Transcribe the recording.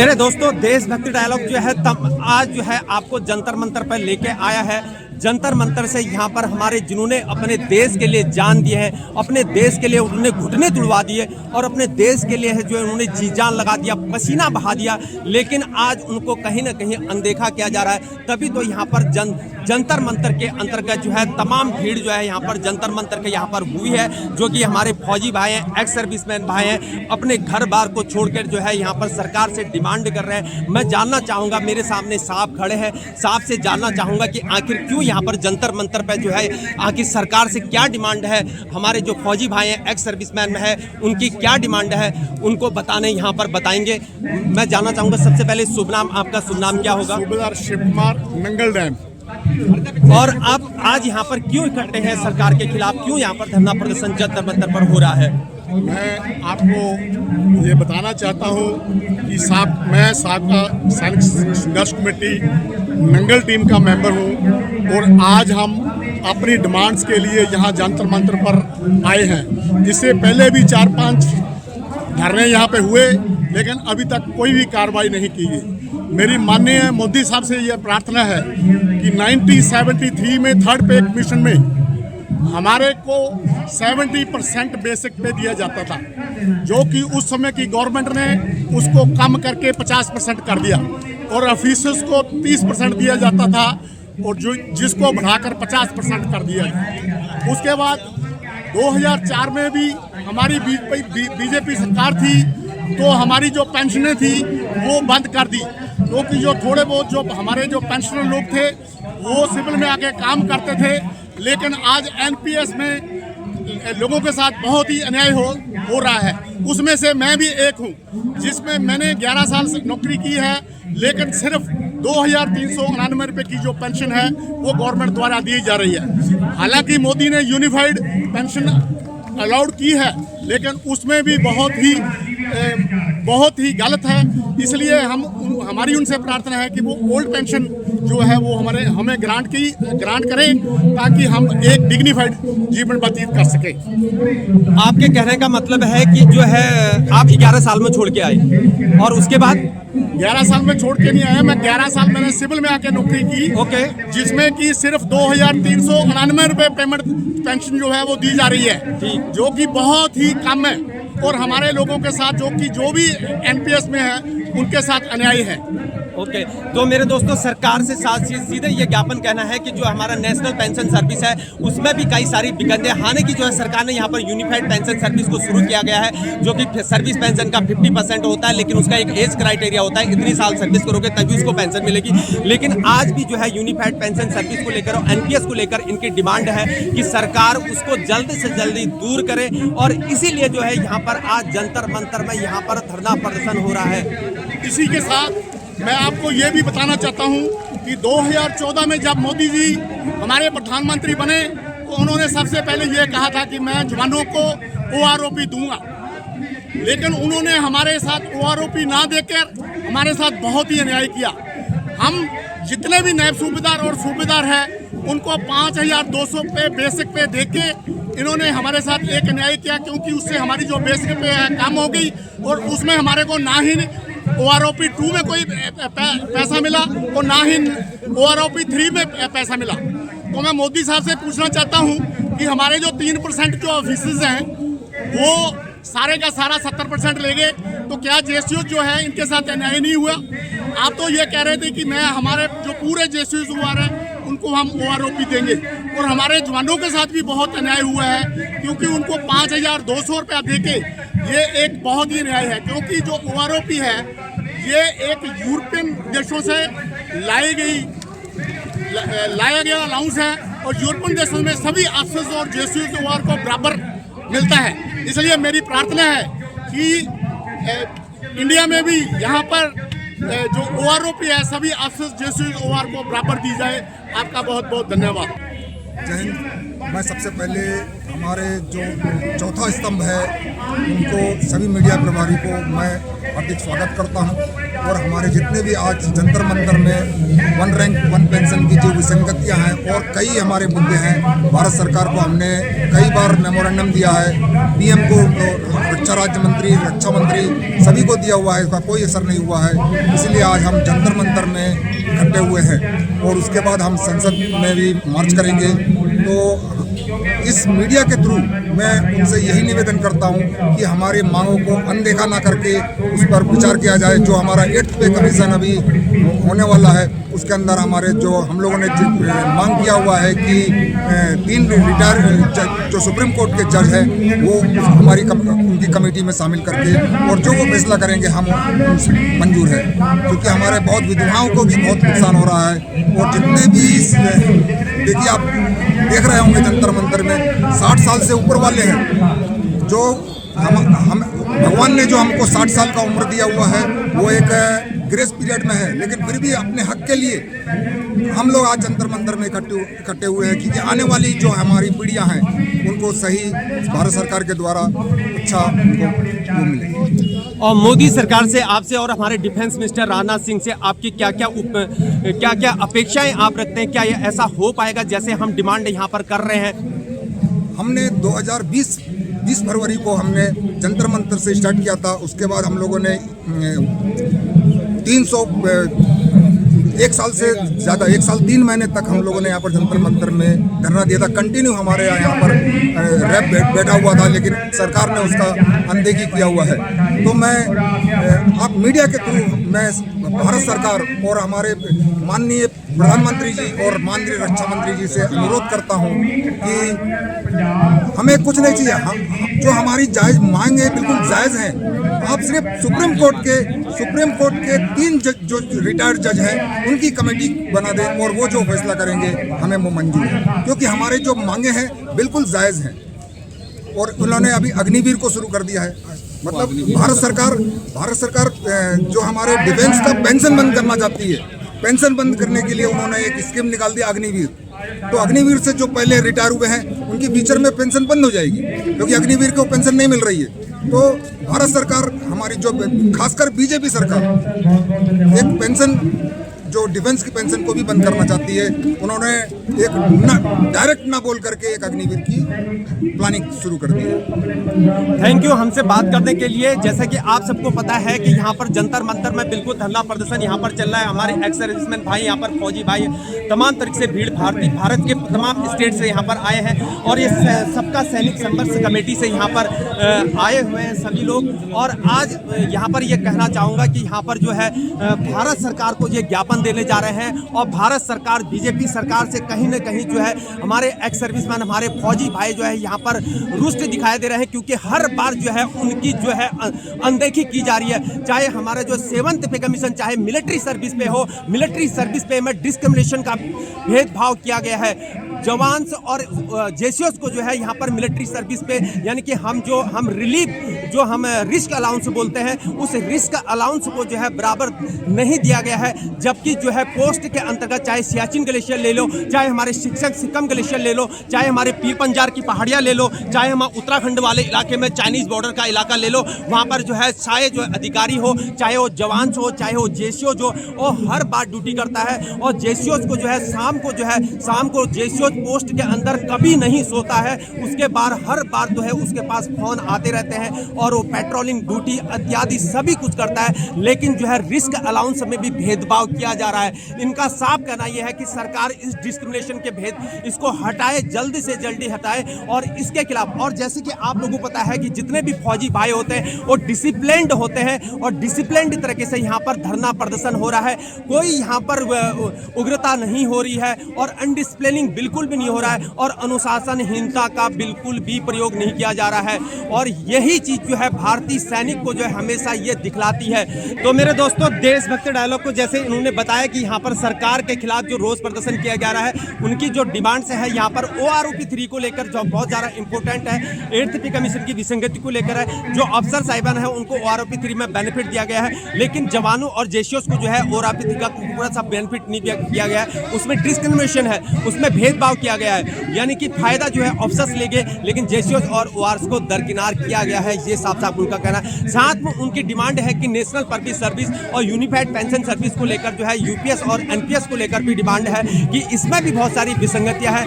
मेरे दोस्तों, देशभक्ति डायलॉग जो है आज जो है आपको जंतर मंतर पर लेके आया है। जंतर मंतर से यहाँ पर हमारे जिन्होंने अपने देश के लिए जान दिए हैं, अपने देश के लिए उन्होंने घुटने तुड़वा दिए और अपने देश के लिए है जो है उन्होंने जी जान लगा दिया, पसीना बहा दिया, लेकिन आज उनको कहीं ना कहीं अनदेखा किया जा रहा है। तभी तो यहाँ पर जंतर मंतर के अंतर्गत जो है तमाम भीड़ जो है यहाँ पर जंतर मंतर के यहाँ पर हुई है, जो कि हमारे फौजी भाई हैं, एक्स सर्विसमैन भाई हैं, अपने घर बार को छोड़कर जो है यहाँ पर सरकार से डिमांड कर रहे हैं। मैं जानना चाहूँगा, मेरे सामने साहब खड़े हैं, साहब से जानना चाहूँगा कि आखिर क्यों यहाँ पर जंतर मंतर पे जो है आखिर सरकार से क्या डिमांड है। हमारे जो फौजी भाई हैं, एक्स सर्विसमैन में है, उनकी क्या डिमांड है उनको बताने यहाँ पर बताएंगे। मैं जानना चाहूँगा सबसे पहले शुभ नाम, आपका शुभ नाम क्या होगा? सूबेदार शिव कुमार, नंगल डैम। और आप आज यहाँ पर क्यों इकट्ठे हैं? सरकार के खिलाफ क्यों यहाँ पर धरना प्रदर्शन जंतर मंतर पर हो रहा है? मैं आपको ये बताना चाहता हूँ कि मैं साबका सैनिक संघर्ष कमेटी नंगल टीम का मेंबर हूँ और आज हम अपनी डिमांड्स के लिए यहाँ जंतर मंतर पर आए हैं। इससे पहले भी 4-5 धरने यहाँ पे हुए, लेकिन अभी तक कोई भी कार्रवाई नहीं की गई। मेरी माननीय मोदी साहब से यह प्रार्थना है कि 1973 में थर्ड पे कमीशन में हमारे को 70% बेसिक पे दिया जाता था, जो कि उस समय की गवर्नमेंट ने उसको कम करके 50% कर दिया और ऑफिसर्स को 30% दिया जाता था और जिसको बढ़ाकर 50% कर दिया। उसके बाद 2004 में भी हमारी बीजेपी सरकार थी, तो हमारी जो पेंशनें थी वो बंद कर दी, क्योंकि जो थोड़े बहुत जो हमारे जो पेंशनर लोग थे वो सिविल में आके काम करते थे। लेकिन आज एनपीएस में लोगों के साथ बहुत ही अन्याय हो रहा है। उसमें से मैं भी एक हूँ, जिसमें मैंने 11 साल से नौकरी की है, लेकिन सिर्फ 2399 रुपये की जो पेंशन है वो गवर्नमेंट द्वारा दी जा रही है। हालांकि मोदी ने यूनिफाइड पेंशन अलाउड की है, लेकिन उसमें भी बहुत ही गलत है। इसलिए हमारी उनसे प्रार्थना है कि वो ओल्ड पेंशन जो है वो हमें ग्रांट करें, ताकि हम एक डिग्निफाइड जीवन व्यतीत कर सकें। आपके कहने का मतलब है कि जो है आप 11 साल में छोड़ के आए और उसके बाद 11 साल में छोड़ के नहीं आया। मैं 11 साल मैंने सिविल में आके नौकरी की, ओके, जिसमें कि सिर्फ 2399 रुपये पेमेंट पेंशन जो है वो दी जा रही है, जो कि बहुत ही कम है और हमारे लोगों के साथ जो भी एनपीएस में है उनके साथ अन्याय है। ओके, तो मेरे दोस्तों, सरकार से सीधे ये ज्ञापन कहना है कि जो हमारा नेशनल पेंशन सर्विस है उसमें भी कई सारी दिक्कतें, हालांकि जो है सरकार ने यहाँ पर यूनिफाइड पेंशन सर्विस को शुरू किया गया है, जो कि सर्विस पेंशन का 50% होता है, लेकिन उसका एक एज क्राइटेरिया होता है, इतनी साल सर्विस करोगे तभी उसको पेंशन मिलेगी। लेकिन आज भी जो है यूनिफाइड पेंशन सर्विस को लेकर और एनपीएस को लेकर इनकी डिमांड है कि सरकार उसको जल्द से जल्दी दूर करे, और इसीलिए जो है यहाँ पर आज जंतर मंतर में यहाँ पर धरना प्रदर्शन हो रहा है। इसी के साथ मैं आपको ये भी बताना चाहता हूँ कि 2014 में जब मोदी जी हमारे प्रधानमंत्री बने तो उन्होंने सबसे पहले ये कहा था कि मैं जवानों को OROP दूंगा, लेकिन उन्होंने हमारे साथ OROP ना देकर हमारे साथ बहुत ही अन्याय किया। हम जितने भी नायब सूबेदार और सूबेदार हैं उनको 5200 पे बेसिक पे देके इन्होंने हमारे साथ एक अन्याय किया, क्योंकि उससे हमारी जो बेसिक पे कम हो गई और उसमें हमारे को ना ही OROP 2 में कोई पैसा मिला और ना ही OROP 3 में पैसा मिला। तो मैं मोदी साहब से पूछना चाहता हूं कि हमारे जो 3% जो ऑफिसर्स हैं वो सारे का सारा 70% ले गए, तो क्या जेसीओ जो है इनके साथ अन्याय नहीं हुआ? आप तो ये कह रहे थे कि हमारे जो पूरे जेसीओ हुआ है उनको हम OROP देंगे, और हमारे जवानों के साथ भी बहुत अन्याय हुआ है, क्योंकि उनको 5200 रुपया देके ये एक बहुत ही अन्याय है। क्योंकि जो OROP है ये एक यूरोपियन देशों से लाया गया अलाउंस है, और यूरोपियन देशों में सभी अफसर्स और जेसीओ OR को बराबर मिलता है। इसलिए मेरी प्रार्थना है कि इंडिया में भी यहाँ पर जो OROP है सभी अफसर्स जेसीओ OR को बराबर दी जाए। आपका बहुत बहुत धन्यवाद। जय हिंद। मैं सबसे पहले हमारे जो चौथा स्तंभ है उनको, सभी मीडिया प्रभारी को मैं हार्दिक स्वागत करता हूं। और हमारे जितने भी आज जंतर मंतर में वन रैंक वन पेंशन की जो विसंगतियां हैं और कई हमारे मुद्दे हैं, भारत सरकार को हमने कई बार मेमोरेंडम दिया है, पीएम को, रक्षा राज्य मंत्री, रक्षा मंत्री सभी को दिया हुआ है, इसका कोई असर नहीं हुआ है। इसलिए आज हम जंतर मंतर में इकट्ठे हुए हैं और उसके बाद हम संसद में भी मार्च करेंगे। तो इस मीडिया के थ्रू मैं उनसे यही निवेदन करता हूं कि हमारी मांगों को अनदेखा ना करके उस पर विचार किया जाए। जो हमारा 8th पे कमीशन अभी होने वाला है उसके अंदर हमारे जो हम लोगों ने मांग किया हुआ है कि 3 रिटायर जो सुप्रीम कोर्ट के जज हैं वो हमारी उनकी कमेटी में शामिल करके और जो वो फैसला करेंगे हम मंजूर है, क्योंकि हमारे बहुत विधवाओं को भी बहुत नुकसान हो रहा है। और जितने भी देखिए, आप देख रहे होंगे जंतर मंतर में 60 साल से ऊपर वाले हैं, जो हम भगवान ने जो हमको 60 साल का उम्र दिया हुआ है वो एक ग्रेस पीरियड में है, लेकिन फिर भी अपने हक के लिए हम लोग आज जंतर मंतर में इकट्ठे हुए हैं, क्योंकि आने वाली जो हमारी पीढ़ियां हैं उनको सही भारत सरकार के द्वारा अच्छा वो मिले। और मोदी सरकार से, आपसे और हमारे डिफेंस मिनिस्टर राजनाथ सिंह से आपकी क्या क्या अपेक्षाएं आप रखते हैं? क्या ये ऐसा हो पाएगा जैसे हम डिमांड यहाँ पर कर रहे हैं? हमने 2020 फरवरी को हमने जंतर मंतर से स्टार्ट किया था। उसके बाद हम लोगों ने 1 साल से ज़्यादा 1 साल 3 महीने तक हम लोगों ने यहाँ पर जंतर मंतर में धरना दिया था। कंटिन्यू हमारे यहाँ पर रैप बैठा हुआ था, लेकिन सरकार ने उसका अनदेखी किया हुआ है। तो मैं आप मीडिया के थ्रू मैं भारत सरकार और हमारे माननीय प्रधानमंत्री जी और माननीय रक्षा मंत्री जी से अनुरोध करता हूँ कि हमें कुछ नहीं चाहिए, जो हमारी जायज़ मांग है बिल्कुल जायज़ हैं। आप सिर्फ सुप्रीम कोर्ट के 3 जो रिटायर्ड जज हैं उनकी कमेटी बना दें और वो जो फैसला करेंगे हमें वो मंजूर है, क्योंकि हमारे जो मांगे हैं बिल्कुल जायज़ हैं। और उन्होंने अभी अग्निवीर को शुरू कर दिया है। मतलब भारत सरकार जो हमारे डिफेंस का पेंशन बंद करना चाहती है, पेंशन बंद करने के लिए उन्होंने एक स्कीम निकाल दिया अग्निवीर। तो अग्निवीर से जो पहले रिटायर हुए हैं उनकी फ्यूचर में पेंशन बंद हो जाएगी, क्योंकि अग्निवीर को पेंशन नहीं मिल रही है। तो भारत सरकार हमारी जो खासकर बीजेपी सरकार एक पेंशन जो डिफेंस की पेंशन को भी बंद करना चाहती है। उन्होंने एक डायरेक्ट ना बोल करके एक अग्निवीर की प्लानिंग शुरू कर दी है। थैंक यू हमसे बात करने के लिए। जैसा कि आप सबको पता है कि यहाँ पर जंतर मंतर में बिल्कुल धरना प्रदर्शन यहाँ पर चल रहा है। हमारे एक्स सर्विसमैन भाई, यहाँ पर फौजी भाई, तमाम तरीके से भीड़ भारत के तमाम स्टेट से यहाँ पर आए हैं और ये सबका सैनिक संघर्ष कमेटी से यहाँ पर आए हुए हैं सभी लोग। और आज यहाँ पर ये कहना चाहूँगा कि यहाँ पर जो है भारत सरकार को ये ज्ञापन देने जा रहे हैं और भारत सरकार बीजेपी सरकार से कहीं ना कहीं जो है हमारे एक्स सर्विसमैन, हमारे फौजी भाई जो है यहाँ पर रुष्ट दिखाई दे रहे हैं, क्योंकि हर बार जो है उनकी जो है अनदेखी की जा रही है। चाहे हमारा जो 7th पे कमीशन, चाहे मिलिट्री सर्विस पे हो, मिलिट्री सर्विस पे में डिस्क्रिमिनेशन का भेदभाव किया गया है। जवान्स और जेसीओस को जो है यहाँ पर मिलिट्री सर्विस पे, यानी कि हम रिलीफ जो हम रिस्क अलाउंस बोलते हैं, उस रिस्क अलाउंस को जो है बराबर नहीं दिया गया है। जबकि जो है पोस्ट के अंतर्गत चाहे सियाचिन ग्लेशियर ले लो, चाहे हमारे सिक्किम ग्लेशियर ले लो, चाहे हमारे पीर पंजाब की पहाड़ियाँ ले लो, चाहे हम उत्तराखंड वाले इलाके में चाइनीज़ बॉर्डर का इलाका ले लो, वहाँ पर जो है चाहे जो अधिकारी हो, चाहे वो जवान हो, चाहे वो जेसीओ जो, वो हर बार ड्यूटी करता है। और जेसीओस को जो है शाम को जेसीओ पोस्ट के अंदर कभी नहीं सोता है। उसके बाद हर बार जो है उसके पास फोन आते रहते हैं और वो पेट्रोलिंग ड्यूटी इत्यादि सभी कुछ करता है, लेकिन जो है रिस्क अलाउंस में भी भेदभाव किया जा रहा है। इनका साफ कहना यह है कि सरकार इस डिस्क्रिमिनेशन के भेद इसको हटाए, जल्दी से जल्दी हटाए और इसके खिलाफ। और जैसे कि आप लोगों को पता है कि जितने भी फौजी भाई होते हैं वो डिसिप्लिन्ड होते हैं और डिसिप्लिन्ड तरीके से यहाँ पर धरना प्रदर्शन हो रहा है। कोई यहाँ पर उग्रता नहीं हो रही है और अनडिसिप्लिनिंग बिल्कुल भी नहीं हो रहा है और अनुशासनहीनता का बिल्कुल भी प्रयोग नहीं किया जा रहा है। और यही चीज जो है भारतीय सैनिक को जो है हमेशा ये दिखलाती है। तो मेरे दोस्तों, देशभक्ति डायलॉग को जैसे इन्होंने बताया कि यहाँ पर सरकार के खिलाफ जो रोष प्रदर्शन किया जा रहा है, उनकी जो डिमांड्स है यहाँ पर OROP 3 को लेकर जो बहुत ज़्यादा इंपॉर्टेंट है, 8th पे कमीशन की विसंगति को लेकर है। जो अफसर साहिबान है उनको OROP 3 में बेनिफिट दिया गया है, लेकिन जवानों और जेसीओस को जो है OROP 3 का पूरा सा बेनिफिट नहीं किया गया है। उसमें डिस्क्रिमिनेशन है, उसमें भेदभाव किया गया है, यानी कि फायदा जो है अफसर्स ले गए, लेकिन जेसीओस और ORs को दरकिनार किया गया है। ये साफ साफ उनका कहना है। साथ में उनकी डिमांड है कि नेशनल सर्विस और यूनिफाइड पेंशन सर्विस को लेकर जो है यूपीएस और एनपीएस को लेकर भी डिमांड है कि इसमें भी बहुत सारी विसंगतियां हैं।